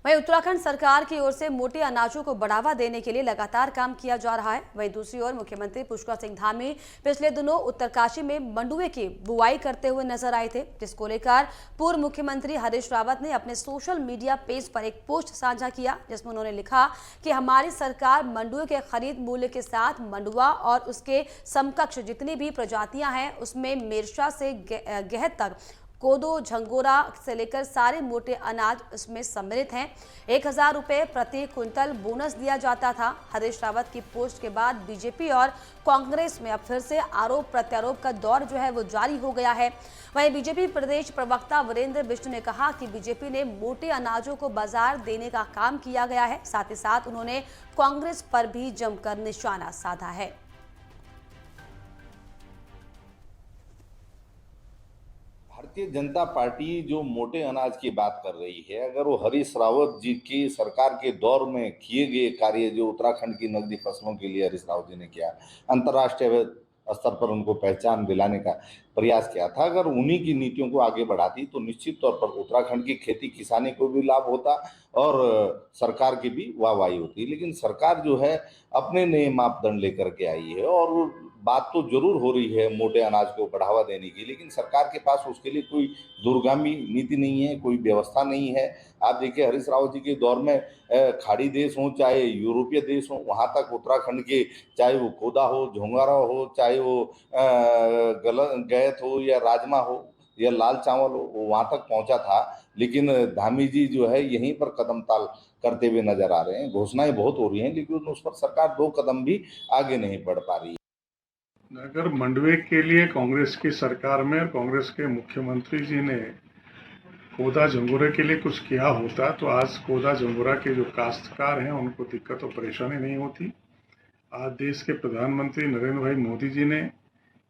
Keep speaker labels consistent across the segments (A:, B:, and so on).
A: वहीं उत्तराखंड सरकार की ओर से मोटे अनाजों को बढ़ावा देने के लिए लगातार काम किया जा रहा है। वहीं दूसरी ओर मुख्यमंत्री पुष्कर सिंह धामी पिछले दिनों उत्तरकाशी में मंडुए की बुआई करते हुए नजर आए थे, जिसको लेकर पूर्व मुख्यमंत्री हरीश रावत ने अपने सोशल मीडिया पेज पर एक पोस्ट साझा किया, जिसमें उन्होंने लिखा कि हमारी सरकार मंडुए के खरीद मूल्य के साथ मंडुआ और उसके समकक्ष जितनी भी प्रजातियां हैं उसमें मेरशा से गहत तक, कोदो, झंगोरा से लेकर सारे मोटे अनाज इसमें सम्मिलित हैं। 1000 रुपये प्रति क्विंटल बोनस दिया जाता था। हरीश रावत की पोस्ट के बाद बीजेपी और कांग्रेस में अब फिर से आरोप प्रत्यारोप का दौर जो है वो जारी हो गया है। वहीं बीजेपी प्रदेश प्रवक्ता वीरेंद्र बिष्ट ने कहा कि बीजेपी ने मोटे अनाजों को बाजार देने का काम किया गया है। साथ ही साथ उन्होंने कांग्रेस पर भी जमकर निशाना साधा है।
B: भारतीय जनता पार्टी जो मोटे अनाज की बात कर रही है, अगर वो हरीश रावत जी की सरकार के दौर में किए गए कार्य जो उत्तराखंड की नकदी फसलों के लिए हरीश रावत जी ने किया, अंतर्राष्ट्रीय स्तर पर उनको पहचान दिलाने का प्रयास किया था, अगर उन्हीं की नीतियों को आगे बढ़ाती तो निश्चित तौर पर उत्तराखंड की खेती किसानी को भी लाभ होता और सरकार की भी वाहवाही होती। लेकिन सरकार जो है अपने नए मापदंड लेकर के आई है और बात तो जरूर हो रही है मोटे अनाज को बढ़ावा देने की, लेकिन सरकार के पास उसके लिए कोई दूरगामी नीति नहीं है, कोई व्यवस्था नहीं है। आप देखिए हरीश रावत जी के दौर में खाड़ी देश हो चाहे यूरोपीय देश हो, वहाँ तक उत्तराखंड के चाहे वो कोदा हो, झोंगारा हो, चाहे वो गैत हो या राजमा हो या लाल चावल हो, वो वहाँ तक पहुँचा था। लेकिन धामी जी जो है यहीं पर कदम ताल करते हुए नजर आ रहे हैं। घोषणाएं बहुत हो रही हैं लेकिन उस पर सरकार 2 कदम भी आगे नहीं बढ़ पा रही है।
C: अगर मंडवे के लिए कांग्रेस की सरकार में और कांग्रेस के मुख्यमंत्री जी ने कोदा झंगोरे के लिए कुछ किया होता तो आज कोदा झंगोरा के जो काश्तकार हैं उनको दिक्कत और परेशानी नहीं होती। आज देश के प्रधानमंत्री नरेंद्र भाई मोदी जी ने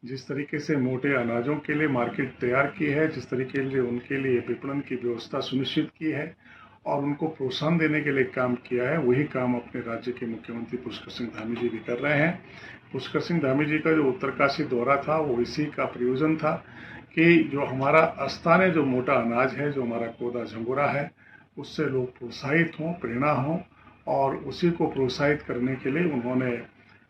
C: जिस तरीके से मोटे अनाजों के लिए मार्केट तैयार की है, जिस तरीके से उनके लिए विपणन की व्यवस्था सुनिश्चित की है और उनको प्रोत्साहन देने के लिए काम किया है, वही काम अपने राज्य के मुख्यमंत्री पुष्कर सिंह धामी जी भी कर रहे हैं। पुष्कर सिंह धामी जी का जो उत्तरकाशी दौरा था वो इसी का प्रयोजन था कि जो हमारा स्थानीय जो मोटा अनाज है, जो हमारा कोदा झंगोरा है, उससे लोग प्रोत्साहित हों, प्रेरणा हों और उसी को प्रोत्साहित करने के लिए उन्होंने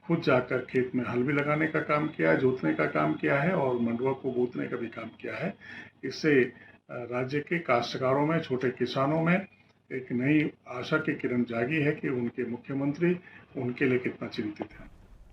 C: खुद जाकर खेत में हल भी लगाने का काम किया, जोतने का काम किया है और मंडुआ को बोतने का भी काम किया है। इससे राज्य के काश्तकारों में, छोटे किसानों में एक नई आशा की किरण जागी है कि उनके मुख्यमंत्री उनके लिए कितना चिंतित हैं।